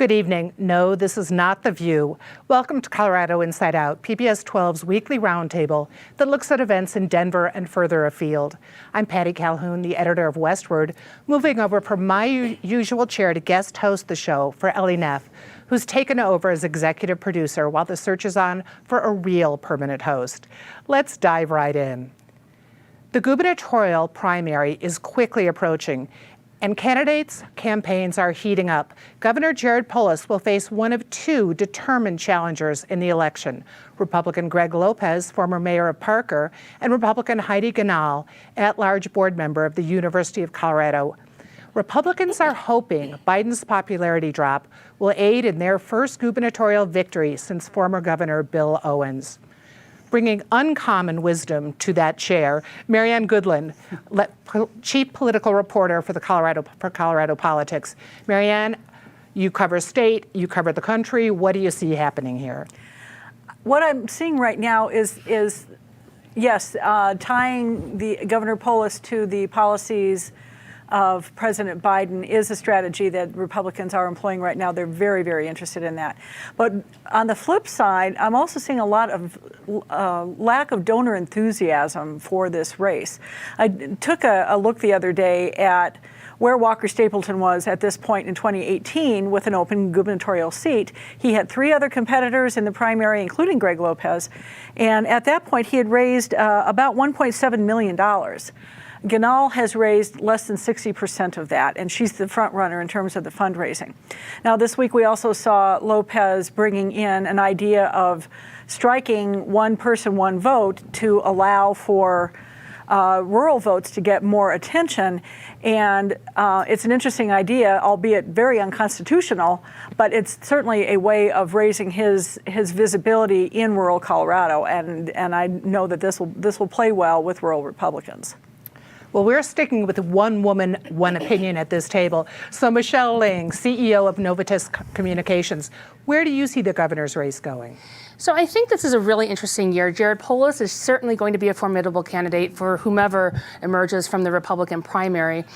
Good evening. No, this is not The View. Welcome to Colorado Inside Out, PBS 12's weekly roundtable that looks at events in Denver and further afield. I'm Patty Calhoun, the editor of Westword, moving over from my usual chair to guest host the show for Ellie Neff, who's taken over as executive producer while the search is on for a real permanent host. Let's dive right in. The gubernatorial primary is quickly approaching, and candidates' campaigns are heating up. Governor Jared Polis will face one of two determined challengers in the election: Republican Greg Lopez, former mayor of Parker, and Republican Heidi Ganahl, at-large board member of the University of Colorado. Republicans are hoping Biden's popularity drop will aid in their first gubernatorial victory since former Governor Bill Owens. Bringing uncommon wisdom to that chair, Marianne Goodland, chief political reporter for Colorado Politics. Marianne, you cover state, you cover the country. What do you see happening here? What I'm seeing right now is yes, tying the Governor Polis to the policies of President Biden is a strategy that Republicans are employing right now. They're very, very interested in that. But on the flip side, I'm also seeing a lot of lack of donor enthusiasm for this race. I took a look the other day at where Walker Stapleton was at this point in 2018 with an open gubernatorial seat. He had three other competitors in the primary, including Greg Lopez. And at that point, he had raised about $1.7 million. Ganahl has raised less than 60% of that, and she's the front runner in terms of the fundraising. Now, this week we also saw Lopez bringing in an idea of striking one person, one vote to allow for rural votes to get more attention. And it's an interesting idea, albeit very unconstitutional, but it's certainly a way of raising his visibility in rural Colorado. And I know that this will play well with rural Republicans. Well, we're sticking with one woman, one opinion at this table. So Michelle Ling, CEO of Novitas Communications, where do you see the governor's race going? So I think this is a really interesting year. Jared Polis is certainly going to be a formidable candidate for whomever emerges from the Republican primary.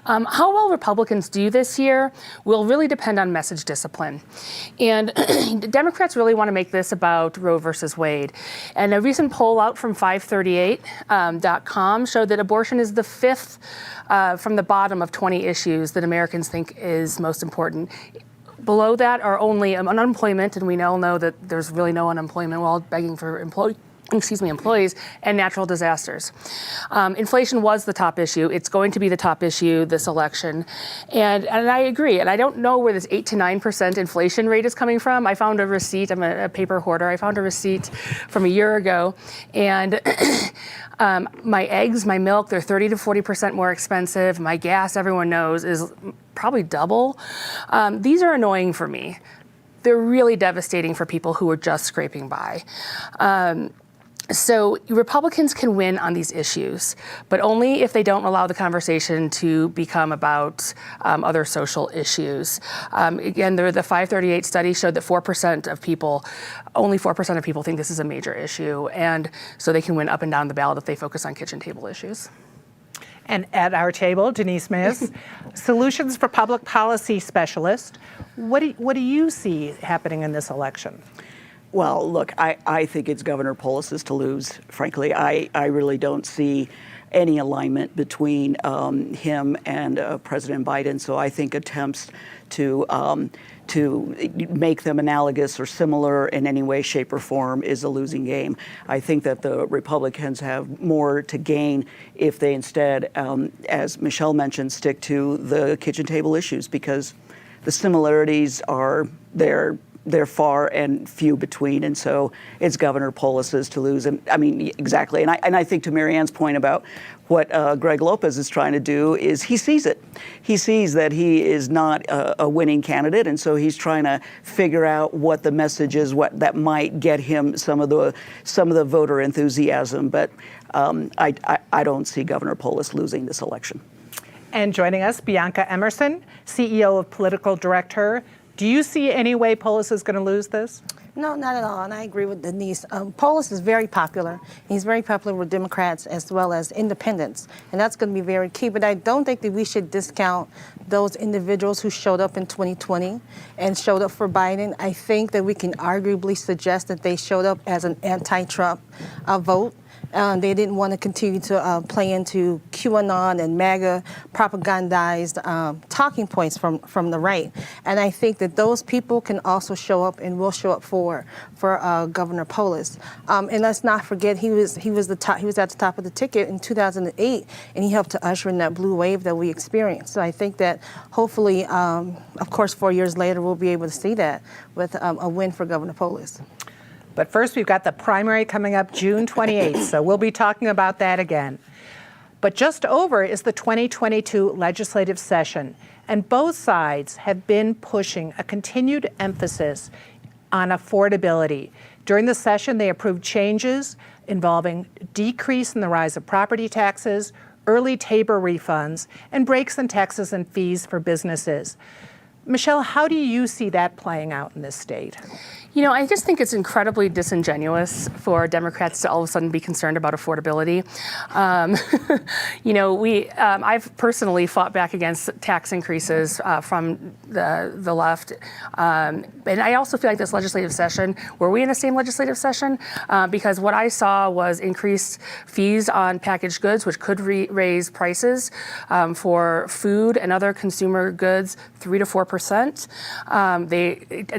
How well Republicans do this year will really depend on message discipline. And Democrats really want to make this about Roe versus Wade. And a recent poll out from 538.com showed that abortion is the fifth from the bottom of 20 issues that Americans think is most important. Below that are only unemployment, and we all know that there's really no unemployment. We're all begging for employees, and natural disasters. Inflation was the top issue. It's going to be the top issue this election. And I agree. And I don't know where this 8 to 9% inflation rate is coming from. I found a receipt. I'm a paper hoarder. I found a receipt from a year ago. And my eggs, my milk, they're 30 to 40% more expensive. My gas, everyone knows, is probably double. These are annoying for me. They're really devastating for people who are just scraping by. So Republicans can win on these issues, but only if they don't allow the conversation to become about other social issues. Again, the 538 study showed that only 4% of people think this is a major issue, and so they can win up and down the ballot if they focus on kitchen table issues. And at our table, Denise Miss, Solutions for Public Policy Specialist. What do you see happening in this election? Well, look, I think it's Governor Polis's to lose. Frankly, I really don't see any alignment between him and President Biden. So I think attempts to make them analogous or similar in any way, shape, or form is a losing game. I think that the Republicans have more to gain if they instead, as Michelle mentioned, stick to the kitchen table issues, because the similarities are there. They're far and few between, and so it's Governor Polis's to lose. And I mean, exactly. And I think to Marianne's point about what Greg Lopez is trying to do is he sees it. He sees that he is not a winning candidate, and so he's trying to figure out what the message is, what that might get him some of the voter enthusiasm. But I don't see Governor Polis losing this election. And joining us, Bianca Emerson, CEO of Political Director. Do you see any way Polis is going to lose this? No, not at all. And I agree with Denise. Polis is very popular. He's very popular with Democrats as well as independents. And that's going to be very key. But I don't think that we should discount those individuals who showed up in 2020 and showed up for Biden. I think that we can arguably suggest that they showed up as an anti-Trump vote. They didn't want to continue to play into QAnon and MAGA propagandized talking points from the right. And I think that those people can also show up and will show up for Governor Polis. And let's not forget he was at the top of the ticket in 2008, and he helped to usher in that blue wave that we experienced. So I think that hopefully, of course, 4 years later, we'll be able to see that with a win for Governor Polis. But first, we've got the primary coming up June 28th, so we'll be talking about that again. But just over is the 2022 legislative session, and both sides have been pushing a continued emphasis on affordability. During the session, they approved changes involving decrease in the rise of property taxes, early Tabor refunds, and breaks in taxes and fees for businesses. Michelle, how do you see that playing out in this state? You know, I just think it's incredibly disingenuous for Democrats to all of a sudden be concerned about affordability. You know, I've personally fought back against tax increases from the left. And I also feel like this legislative session, were we in the same legislative session? Because what I saw was increased fees on packaged goods, which could raise prices for food and other consumer goods 3 to 4%.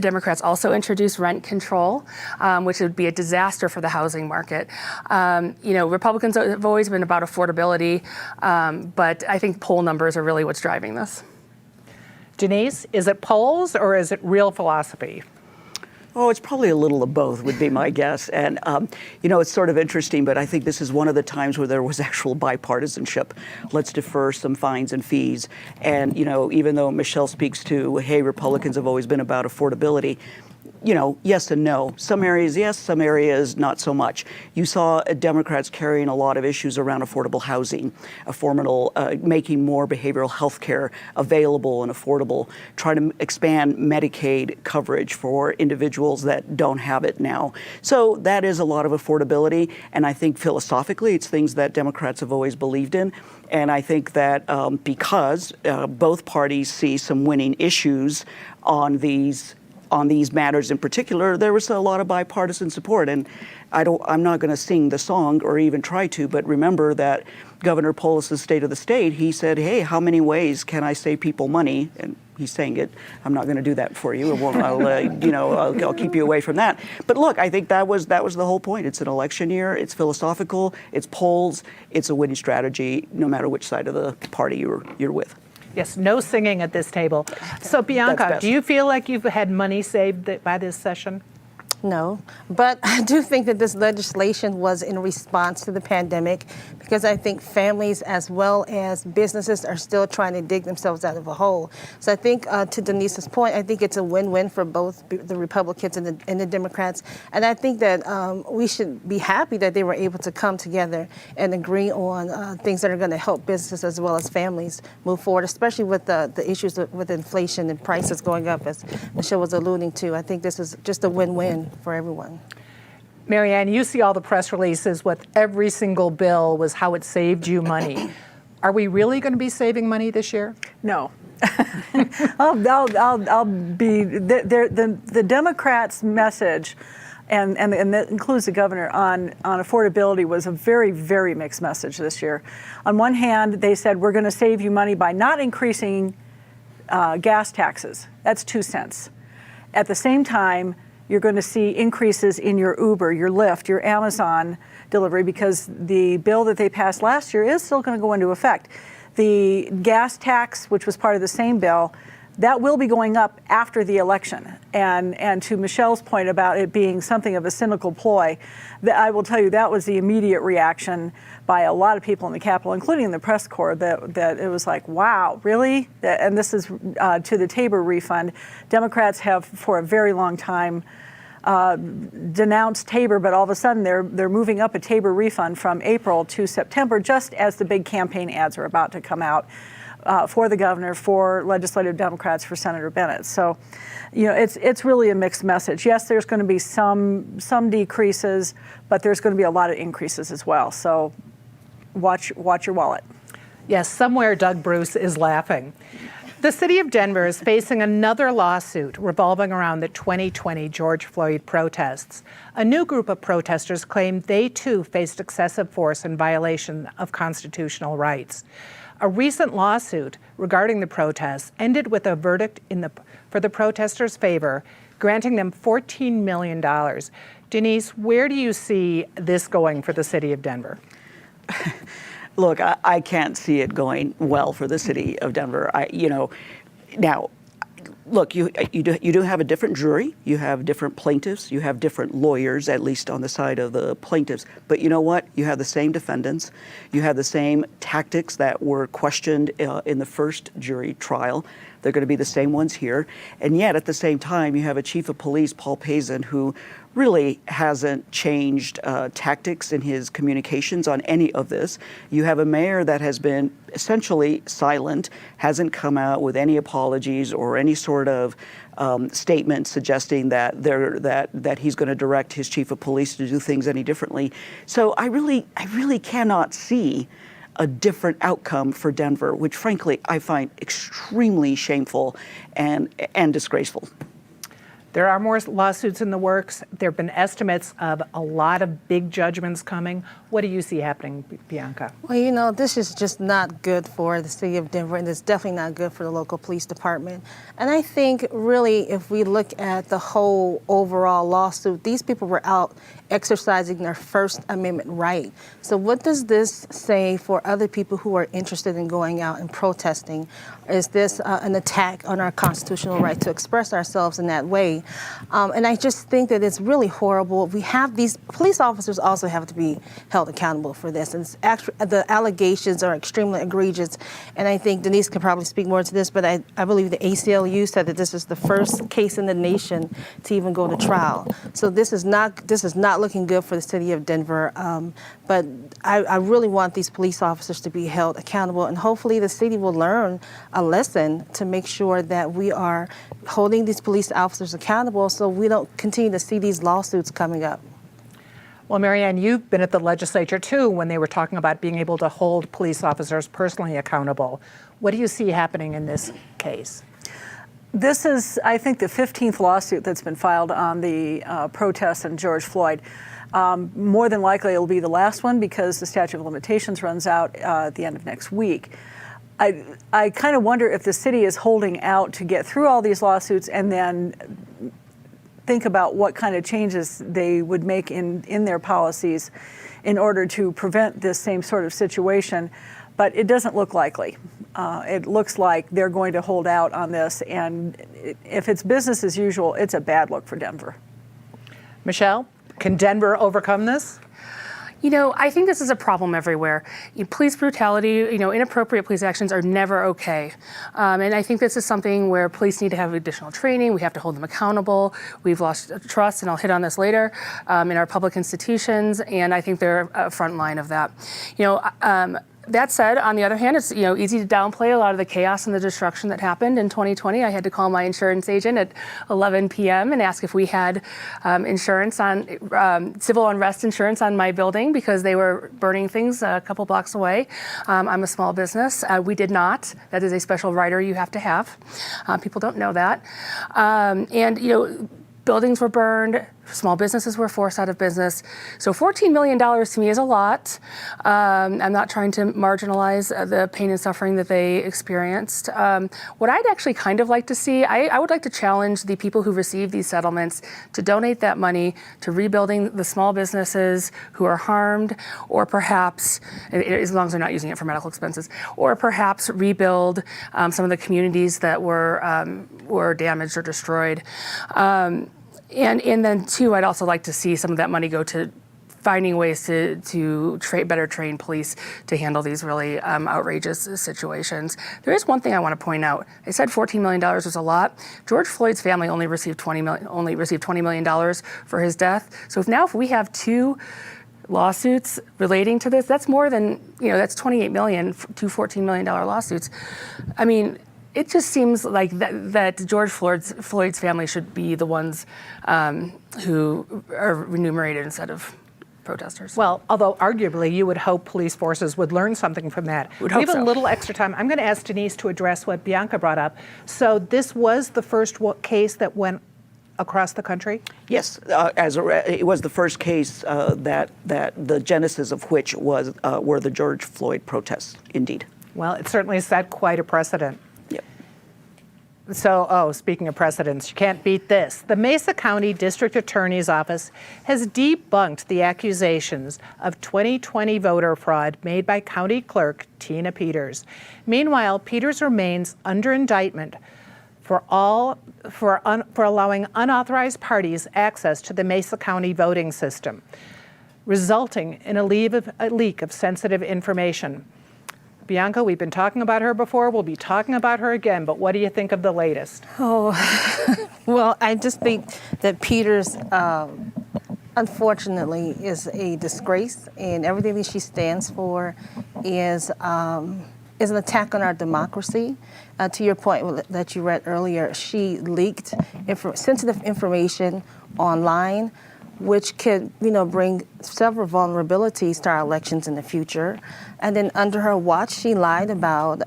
Democrats also introduced rent control, which would be a disaster for the housing market. You know, Republicans have always been about affordability, but I think poll numbers are really what's driving this. Denise, is it polls or is it real philosophy? Oh, it's probably a little of both would be my guess. And, you know, it's sort of interesting, but I think this is one of the times where there was actual bipartisanship. Let's defer some fines and fees. And, you know, even though Michelle speaks to, hey, Republicans have always been about affordability, you know, yes and no. Some areas, yes, some areas, not so much. You saw Democrats carrying a lot of issues around affordable housing, making more behavioral health care available and affordable, trying to expand Medicaid coverage for individuals that don't have it now. So that is a lot of affordability. And I think philosophically, it's things that Democrats have always believed in. And I think that because both parties see some winning issues on these matters in particular, there was a lot of bipartisan support. And I'm not going to sing the song or even try to, but remember that Governor Polis' State of the State, he said, hey, how many ways can I save people money? And he's saying it. I'm not going to do that for you. I'll keep you away from that. But look, I think that was the whole point. It's an election year. It's philosophical. It's polls. It's a winning strategy, no matter which side of the party you're with. Yes, no singing at this table. So Bianca, do you feel like you've had money saved by this session? No, but I do think that this legislation was in response to the pandemic because I think families as well as businesses are still trying to dig themselves out of a hole. So I think to Denise's point, I think it's a win-win for both the Republicans and the Democrats. And I think that we should be happy that they were able to come together and agree on things that are going to help businesses as well as families move forward, especially with the issues with inflation and prices going up, as Michelle was alluding to. I think this is just a win-win for everyone. Marianne, you see all the press releases with every single bill was how it saved you money. Are we really going to be saving money this year? No. I'll be the Democrats' message, and that includes the governor on affordability, was a very, very mixed message this year. On one hand, they said we're going to save you money by not increasing gas taxes. That's 2 cents. At the same time, you're going to see increases in your Uber, your Lyft, your Amazon delivery, because the bill that they passed last year is still going to go into effect. The gas tax, which was part of the same bill, that will be going up after the election. And to Michelle's point about it being something of a cynical ploy, I will tell you that was the immediate reaction by a lot of people in the Capitol, including the press corps, that it was like, wow, really? And this is to the Tabor refund. Democrats have for a very long time denounced Tabor, but all of a sudden they're moving up a Tabor refund from April to September, just as the big campaign ads are about to come out. for the governor, for legislative Democrats, for Senator Bennett. So, it's really a mixed message. Yes, there's going to be some decreases, but there's going to be a lot of increases as well. So, watch your wallet. Yes, somewhere Doug Bruce is laughing. The city of Denver is facing another lawsuit revolving around the 2020 George Floyd protests. A new group of protesters claim they too faced excessive force in violation of constitutional rights. A recent lawsuit regarding the protests ended with a verdict for the protesters' favor, granting them $14 million. Denise, where do you see this going for the city of Denver? Look, I can't see it going well for the city of Denver. Now, look, you do have a different jury. You have different plaintiffs. You have different lawyers, at least on the side of the plaintiffs. But you know what? You have the same defendants. You have the same tactics that were questioned in the first jury trial. They're going to be the same ones here. And yet, at the same time, you have a chief of police, Paul Pazin, who really hasn't changed tactics in his communications on any of this. You have a mayor that has been essentially silent, hasn't come out with any apologies or any sort of statement suggesting that he's going to direct his chief of police to do things any differently. So I really cannot see a different outcome for Denver, which frankly I find extremely shameful and disgraceful. There are more lawsuits in the works. There have been estimates of a lot of big judgments coming. What do you see happening, Bianca? Well, this is just not good for the city of Denver, and it's definitely not good for the local police department. And I think really if we look at the whole overall lawsuit, these people were out exercising their First Amendment right. So what does this say for other people who are interested in going out and protesting? Is this an attack on our constitutional right to express ourselves in that way? And I just think that it's really horrible. We have these police officers also have to be held accountable for this. And the allegations are extremely egregious. And I think Denise could probably speak more to this, but I believe the ACLU said that this is the first case in the nation to even go to trial. So this is not looking good for the city of Denver. But I really want these police officers to be held accountable, and hopefully the city will learn a lesson to make sure that we are holding these police officers accountable so we don't continue to see these lawsuits coming up. Well, Marianne, you've been at the legislature too when they were talking about being able to hold police officers personally accountable. What do you see happening in this case? This is, I think, the 15th lawsuit that's been filed on the protests and George Floyd. More than likely, it'll be the last one because the statute of limitations runs out at the end of next week. I kind of wonder if the city is holding out to get through all these lawsuits and then think about what kind of changes they would make in their policies in order to prevent this same sort of situation. But it doesn't look likely. It looks like they're going to hold out on this, and if it's business as usual, it's a bad look for Denver. Michelle, can Denver overcome this? I think this is a problem everywhere. Police brutality, inappropriate police actions are never okay. And I think this is something where police need to have additional training. We have to hold them accountable. We've lost trust, and I'll hit on this later, in our public institutions, and I think they're a front line of that. That said, on the other hand, it's easy to downplay a lot of the chaos and the destruction that happened in 2020. I had to call my insurance agent at 11 p.m. and ask if we had insurance on civil unrest insurance on my building because they were burning things a couple blocks away. I'm a small business. We did not. That is a special rider you have to have. People don't know that. Buildings were burned, small businesses were forced out of business. So $14 million to me is a lot. I'm not trying to marginalize the pain and suffering that they experienced. What I'd actually kind of like to see, I would like to challenge the people who receive these settlements to donate that money to rebuilding the small businesses who are harmed, or perhaps, as long as they're not using it for medical expenses, or perhaps rebuild some of the communities that were damaged or destroyed. And then too, I'd also like to see some of that money go to finding ways to better train police to handle these really outrageous situations. There is one thing I want to point out. I said $14 million was a lot. George Floyd's family only received $20 million for his death. So if we have two lawsuits relating to this. That's more than, that's $28 million, two $14 million lawsuits. I mean, it just seems like that George Floyd's family should be the ones who are remunerated instead of protesters. Well, although arguably you would hope police forces would learn something from that. Would we hope have a so. little extra time. I'm going to ask Denise to address what Bianca brought up. So this was the first case that went across the country? Yes, it was the first case that the genesis of which were the George Floyd protests, indeed. Well, it certainly set quite a precedent. Yep. So, speaking of precedents, you can't beat this. The Mesa County District Attorney's Office has debunked the accusations of 2020 voter fraud made by County Clerk Tina Peters. Meanwhile, Peters remains under indictment for allowing unauthorized parties access to the Mesa County voting system, resulting in a leak of sensitive information. Bianca, we've been talking about her before. We'll be talking about her again, but what do you think of the latest? Well, I just think that Peters, unfortunately, is a disgrace, and everything that she stands for is an attack on our democracy. To your point that you read earlier, she leaked sensitive information online, which could, bring several vulnerabilities to our elections in the future. And then under her watch, she lied about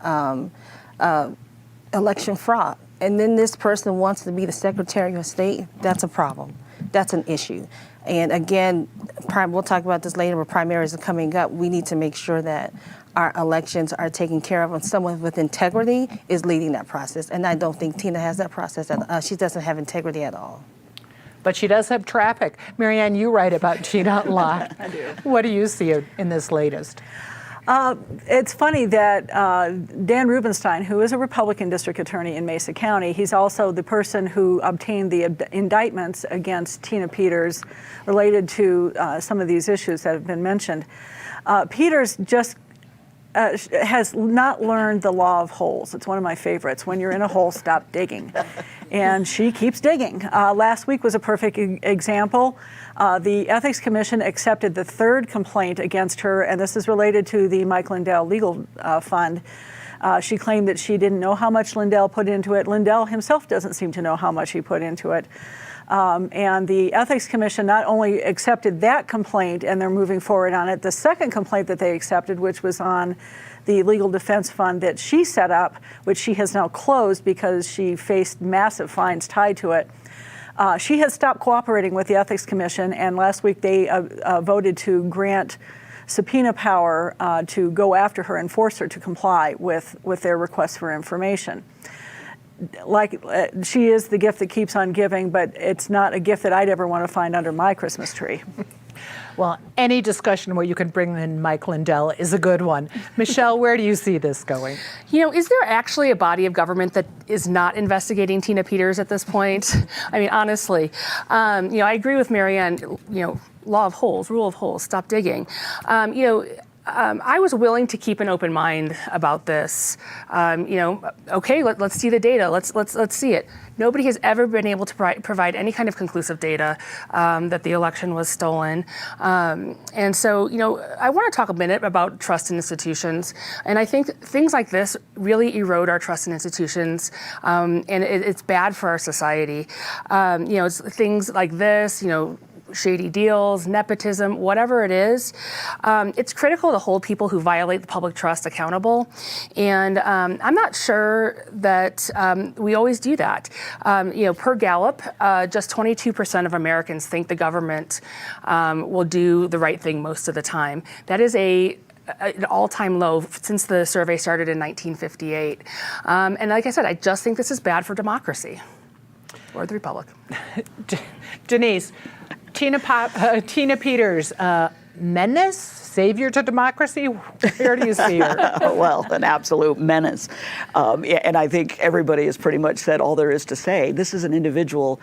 election fraud. And then this person wants to be the Secretary of State. That's a problem. That's an issue. And again, we'll talk about this later, but primaries are coming up. We need to make sure that our elections are taken care of and someone with integrity is leading that process. And I don't think Tina has that process. She doesn't have integrity at all. But she does have traffic. Marianne, you write about Tina a lot. I do. What do you see in this latest? It's funny that Dan Rubenstein, who is a Republican district attorney in Mesa County, he's also the person who obtained the indictments against Tina Peters related to some of these issues that have been mentioned. Peters just has not learned the law of holes. It's one of my favorites. When you're in a hole, stop digging. And she keeps digging. Last week was a perfect example. The Ethics Commission accepted the third complaint against her, and this is related to the Mike Lindell Legal Fund. She claimed that she didn't know how much Lindell put into it. Lindell himself doesn't seem to know how much he put into it. And the Ethics Commission not only accepted that complaint, and they're moving forward on it, the second complaint that they accepted, which was on the legal defense fund that she set up, which she has now closed because she faced massive fines tied to it. She has stopped cooperating with the Ethics Commission, and last week they voted to grant subpoena power to go after her and force her to comply with their request for information. She is the gift that keeps on giving, but it's not a gift that I'd ever want to find under my Christmas tree. Well, any discussion where you can bring in Mike Lindell is a good one. Michelle, where do you see this going? Is there actually a body of government that is not investigating Tina Peters at this point? I mean, honestly, I agree with Marianne, law of holes, rule of holes, stop digging. I was willing to keep an open mind about this. Okay, let's see the data. Let's see it. Nobody has ever been able to provide any kind of conclusive data that the election was stolen. And so, I want to talk a minute about trust in institutions. And I think things like this really erode our trust in institutions, and it's bad for our society. It's things like this, shady deals, nepotism, whatever it is, it's critical to hold people who violate the public trust accountable. And I'm not sure that we always do that. Per Gallup, just 22% of Americans think the government will do the right thing most of the time. That is an all-time low since the survey started in 1958. And like I said, I just think this is bad for democracy or the republic. Denise, Tina Peters, menace, savior to democracy? Where do you see her? Well, an absolute menace. And I think everybody has pretty much said all there is to say. This is an individual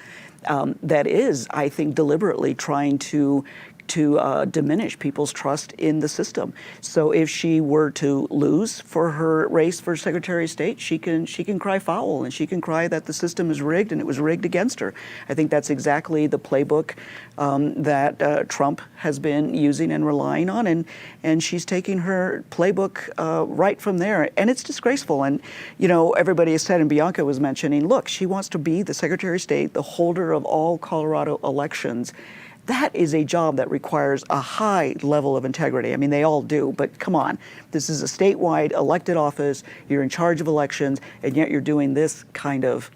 that is, I think, deliberately trying to to diminish people's trust in the system. So if she were to lose for her race for Secretary of State, she can cry foul, and she can cry that the system is rigged and it was rigged against her. I think that's exactly the playbook that Trump has been using and relying on, and she's taking her playbook right from there, and it's disgraceful. And everybody has said, and Bianca was mentioning, look, she wants to be the Secretary of State, the holder of all Colorado elections. That is a job that requires a high level of integrity. I mean, they all do, but come on. This is a statewide elected office. You're in charge of elections, and yet you're doing this kind of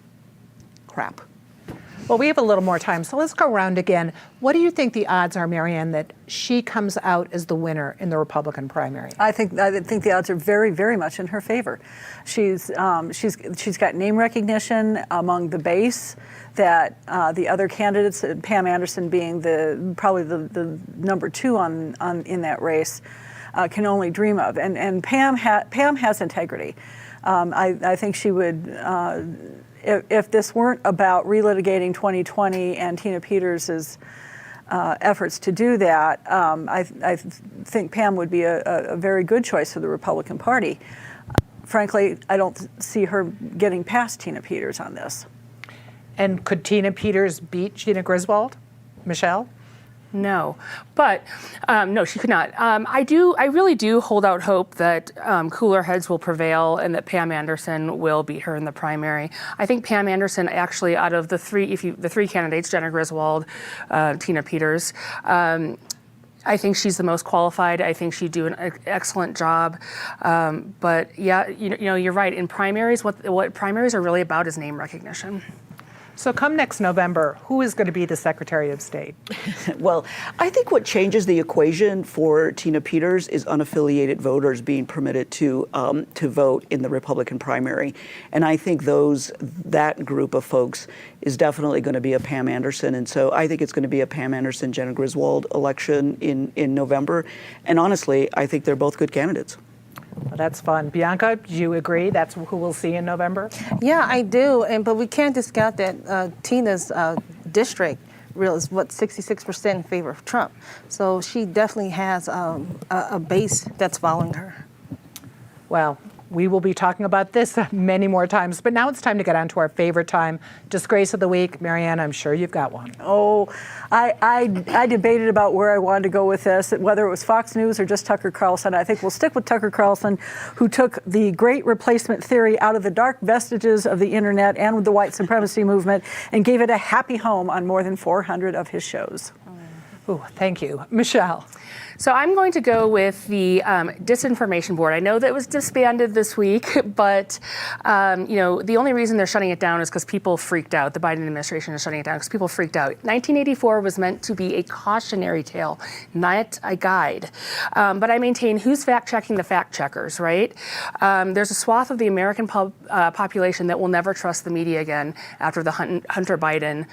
crap. Well, we have a little more time, so let's go around again. What do you think the odds are, Marianne, that she comes out as the winner in the Republican primary? I think the odds are very, very much in her favor. She's got name recognition among the base that the other candidates, Pam Anderson being probably the number 2 in that race, can only dream of. And Pam has integrity. I think she would. If this weren't about relitigating 2020 and Tina Peters' efforts to do that, I think Pam would be a very good choice for the Republican Party. Frankly, I don't see her getting past Tina Peters on this. And could Tina Peters beat Gina Griswold? Michelle? No, but no, she could not. I really do hold out hope that cooler heads will prevail and that Pam Anderson will beat her in the primary. I think Pam Anderson actually, out of the three candidates, Gina Griswold, Tina Peters, I think she's the most qualified. I think she'd do an excellent job. But yeah, you're right. In primaries, what primaries are really about is name recognition. So come next November, who is going to be the Secretary of State? Well, I think what changes the equation for Tina Peters is unaffiliated voters being permitted to vote in the Republican primary. And I think that group of folks is definitely going to be a Pam Anderson. And so I think it's going to be a Pam Anderson, Gina Griswold election in November. And honestly, I think they're both good candidates. Well, that's fun. Bianca, do you agree that's who we'll see in November? Yeah, I do, but we can't discount that Tina's district is 66% in favor of Trump. So she definitely has a base that's following her. Well, we will be talking about this many more times, but now it's time to get on to our favorite time, Disgrace of the Week. Marianne, I'm sure you've got one. Oh, I debated about where I wanted to go with this, whether it was Fox News or just Tucker Carlson. I think we'll stick with Tucker Carlson, who took the great replacement theory out of the dark vestiges of the internet and with the white supremacy movement and gave it a happy home on more than 400 of his shows. Ooh, thank you. Michelle. So I'm going to go with the Disinformation Board. I know that it was disbanded this week, but the only reason they're shutting it down is because people freaked out. The Biden administration is shutting it down because people freaked out. 1984 was meant to be a cautionary tale, not a guide. But I maintain, who's fact-checking the fact-checkers, right? There's a swath of the American population that will never trust the media again after the Hunter Biden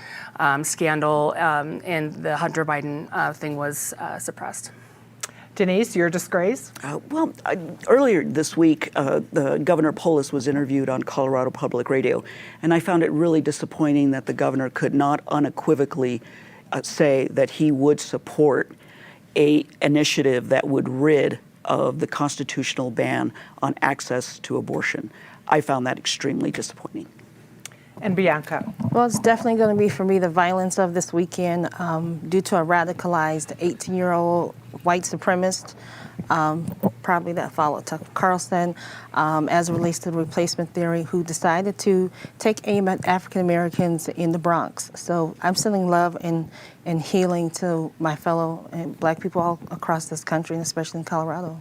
scandal and the Hunter Biden thing was suppressed. Denise, your disgrace? Earlier this week, the Governor Polis was interviewed on Colorado Public Radio, and I found it really disappointing that the governor could not unequivocally say that he would support an initiative that would rid of the constitutional ban on access to abortion. I found that extremely disappointing. And Bianca. Well, it's definitely going to be, for me, the violence of this weekend due to a radicalized 18-year-old white supremacist, probably that followed Tucker Carlson, as it relates to the replacement theory, who decided to take aim at African Americans in the Bronx. So I'm sending love and healing to my fellow Black people all across this country, and especially in Colorado.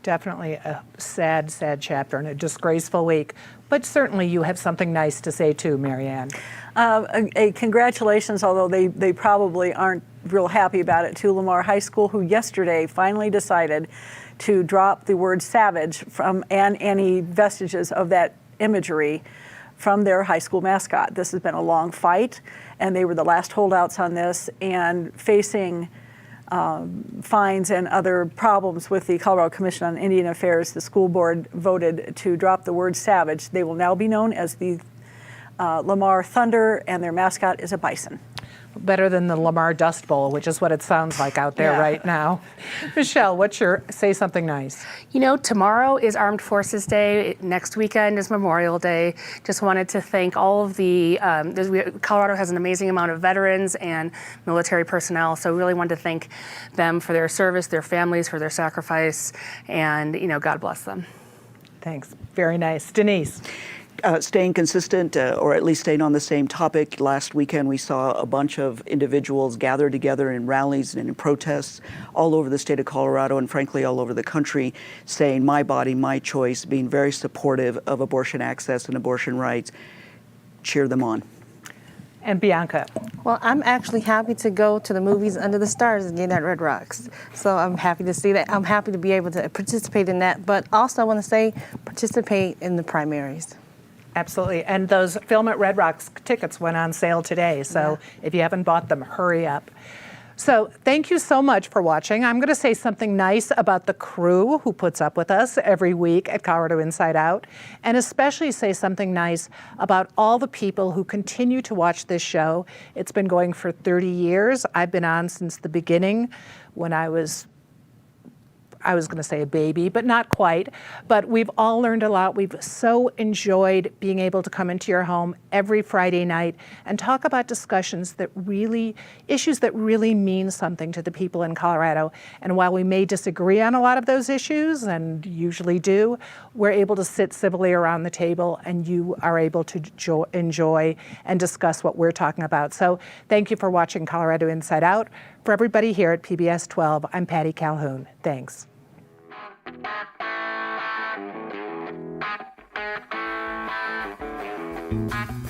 Definitely a sad, sad chapter and a disgraceful week. But certainly you have something nice to say too, Marianne. Congratulations, although they probably aren't real happy about it, to Lamar High School, who yesterday finally decided to drop the word savage from and any vestiges of that imagery from their high school mascot. This has been a long fight, and they were the last holdouts on this, and facing fines and other problems with the Colorado Commission on Indian Affairs, the school board voted to drop the word savage. They will now be known as the Lamar Thunder, and their mascot is a bison. Better than the Lamar Dust Bowl, which is what it sounds like out there Yeah. right now. Michelle, what's your say something nice? You know, tomorrow is Armed Forces Day. Next weekend is Memorial Day. Just wanted to thank all of the, Colorado has an amazing amount of veterans and military personnel, so really wanted to thank them for their service, their families for their sacrifice, and, you know, God bless them. Thanks. Very nice. Denise. Staying consistent, or at least staying on the same topic. Last weekend, we saw a bunch of individuals gather together in rallies and in protests all over the state of Colorado and frankly all over the country, saying my body, my choice, being very supportive of abortion access and abortion rights. Cheer them on. And Bianca. Well, I'm actually happy to go to the movies Under the Stars again at Red Rocks. So I'm happy to see that. I'm happy to be able to participate in that. But also I want to say participate in the primaries. Absolutely. And those Film at Red Rocks tickets went on sale today. So if you haven't bought them, hurry up. So thank you so much for watching. I'm going to say something nice about the crew who puts up with us every week at Colorado Inside Out, and especially say something nice about all the people who continue to watch this show. It's been going for 30 years. I've been on since the beginning when I was going to say a baby, but not quite. But we've all learned a lot. We've so enjoyed being able to come into your home every Friday night and talk about issues that really mean something to the people in Colorado. And while we may disagree on a lot of those issues, and usually do, we're able to sit civilly around the table and you are able to enjoy and discuss what we're talking about. So thank you for watching Colorado Inside Out. For everybody here at PBS 12, I'm Patty Calhoun. Thanks. Thank you.